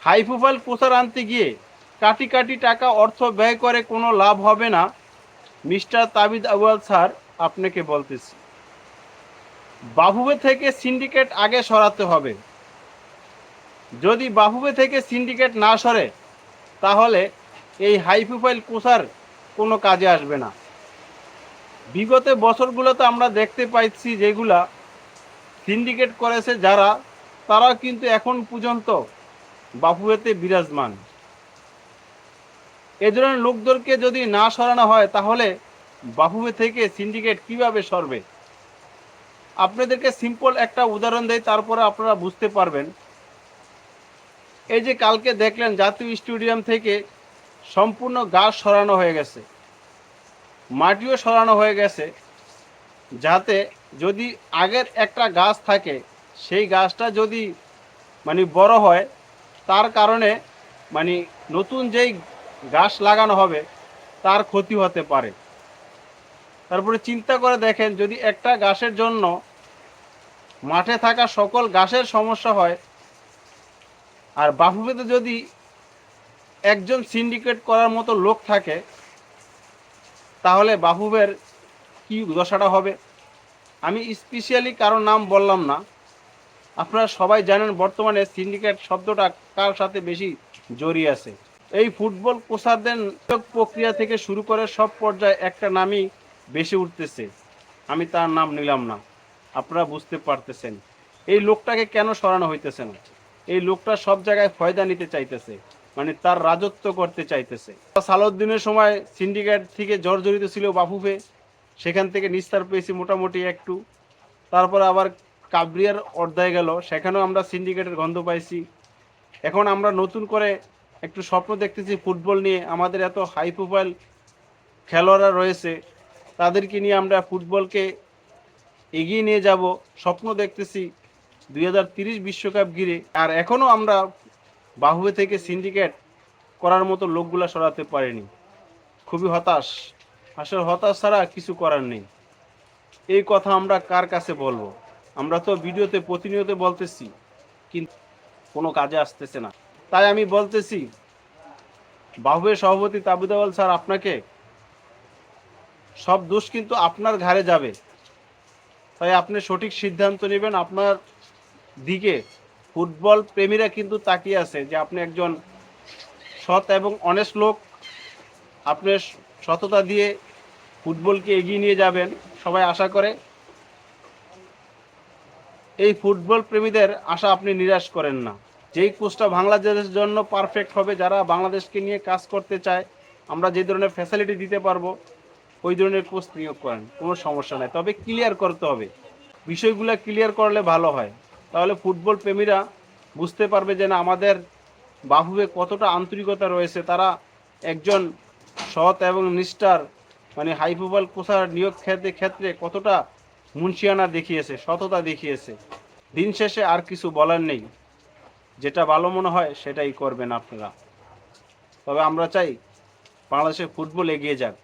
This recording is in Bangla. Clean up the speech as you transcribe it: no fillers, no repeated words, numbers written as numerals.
হাই প্রোফাইল কোচার আনতে গিয়ে কাটি কাটি টাকা অর্থ ব্যয় করে কোনো লাভ হবে না। মিস্টার তাবিদ আউয়াল স্যার, আপনাকে বলতেছি, বাফুফে থেকে সিন্ডিকেট আগে সরাতে হবে। যদি বাফুফে থেকে সিন্ডিকেট না সরে, তাহলে এই হাই প্রোফাইল কোচার কোনো কাজে আসবে না। বিগত বছরগুলোতে আমরা দেখতে পাইছি যেগুলা সিন্ডিকেট করেছে যারা, তারাও কিন্তু এখন পর্যন্ত বাফুফেতে বিরাজমান। এ ধরনের লোকদেরকে যদি না সরানো হয়, তাহলে বাফুফে থেকে সিন্ডিকেট কিভাবে সরবে? আপনাদেরকে সিম্পল একটা উদাহরণ দেই, তারপরে আপনারা বুঝতে পারবেন। এই যে কালকে দেখলেন জাতীয় স্টেডিয়াম থেকে সম্পূর্ণ গাছ সরানো হয়ে গেছে, মাটিও সরানো হয়ে গেছে, যাতে যদি আগের একটা গাছ থাকে, সেই গাছটা যদি বড় হয়, তার কারণে নতুন যেই গাছ লাগানো হবে তার ক্ষতি হতে পারে। তারপরে চিন্তা করে দেখেন, যদি একটা গাছের জন্য মাঠে থাকা সকল গাছের সমস্যা হয়, আর বাফুফেতে যদি একজন সিন্ডিকেট করার মতো লোক থাকে, তাহলে বাফুফের কি দশাটা হবে? আমি স্পেশালি কারো নাম বললাম না, আপনারা সবাই জানেন বর্তমানে সিন্ডিকেট শব্দটা কার সাথে বেশি জড়িয়ে আছে। এই ফুটবল কোচারদের নিয়োগ প্রক্রিয়া থেকে শুরু করে সব পর্যায়ে একটা নামই বেশি উঠতেছে, আমি তার নাম নিলাম না, আপনারা বুঝতে পারতেছেন। এই লোকটাকে কেন সরানো হইতেছে না? এই লোকটা সব জায়গায় ফয়দা নিতে চাইতেছে, তার রাজত্ব করতে চাইতেছে। সালাউদ্দিনের সময় সিন্ডিকেট থেকে জর্জরিত ছিল বাফুফে, সেখান থেকে নিস্তার পেয়েছি মোটামুটি একটু। তারপরে আবার কাবরিয়ার অধ্যায় গেল, সেখানেও আমরা সিন্ডিকেটের গন্ধ পাইছি। এখন আমরা নতুন করে একটু স্বপ্ন দেখতেছি ফুটবল নিয়ে। আমাদের এত হাই প্রোফাইল খেলোয়াড়রা রয়েছে, তাদেরকে নিয়ে আমরা ফুটবলকে এগিয়ে নিয়ে যাব, স্বপ্ন দেখতেছি 2030 বিশ্বকাপ ঘিরে। আর এখনও আমরা বাহুবে থেকে সিন্ডিকেট করার মতো লোকগুলা সরাতে পারিনি। খুবই হতাশ, আসলে হতাশ ছাড়া কিছু করার নেই। এই কথা আমরা কার কাছে বলবো? আমরা তো ভিডিওতে প্রতিনিয়ত বলতেছি, কিন্তু কোনো কাজে আসতেছে না। তাই আমি বলতেছি, বাহুবের সভাপতি তাবিদ আউয়াল স্যার, আপনাকে সব দোষ কিন্তু আপনার ঘাড়ে যাবে। তাই আপনি সঠিক সিদ্ধান্ত নেবেন। আপনার দিকে ফুটবল প্রেমীরা কিন্তু তাকিয়ে আছে যে আপনি একজন সৎ এবং অনেস্ট লোক। আপনি সততা দিয়ে ফুটবলকে এগিয়ে নিয়ে যাবেন, সবাই আশা করে। এই ফুটবল প্রেমীদের আশা আপনি নিরাশ করেন না। যেই কোচটা বাংলাদেশের জন্য পারফেক্ট হবে, যারা বাংলাদেশকে নিয়ে কাজ করতে চায়, আমরা যে ধরনের ফ্যাসিলিটি দিতে পারবো, ওই ধরনের কোচ নিয়োগ করেন, কোনো সমস্যা নাই। তবে ক্লিয়ার করতে হবে, বিষয়গুলো ক্লিয়ার করলে ভালো হয়। তাহলে ফুটবল প্রেমীরা বুঝতে পারবে যে না, আমাদের বাফুফে কতটা আন্তরিকতা রয়েছে। তারা একজন সৎ এবং নিষ্ঠার হাই প্রোফাইল কোচার নিয়োগ ক্ষেত্রে কতটা মুন্সিয়ানা দেখিয়েছে, সততা দেখিয়েছে। দিন শেষে আর কিছু বলার নেই, যেটা ভালো মনে হয় সেটাই করবেন আপনারা। তবে আমরা চাই বাংলাদেশের ফুটবল এগিয়ে যাক।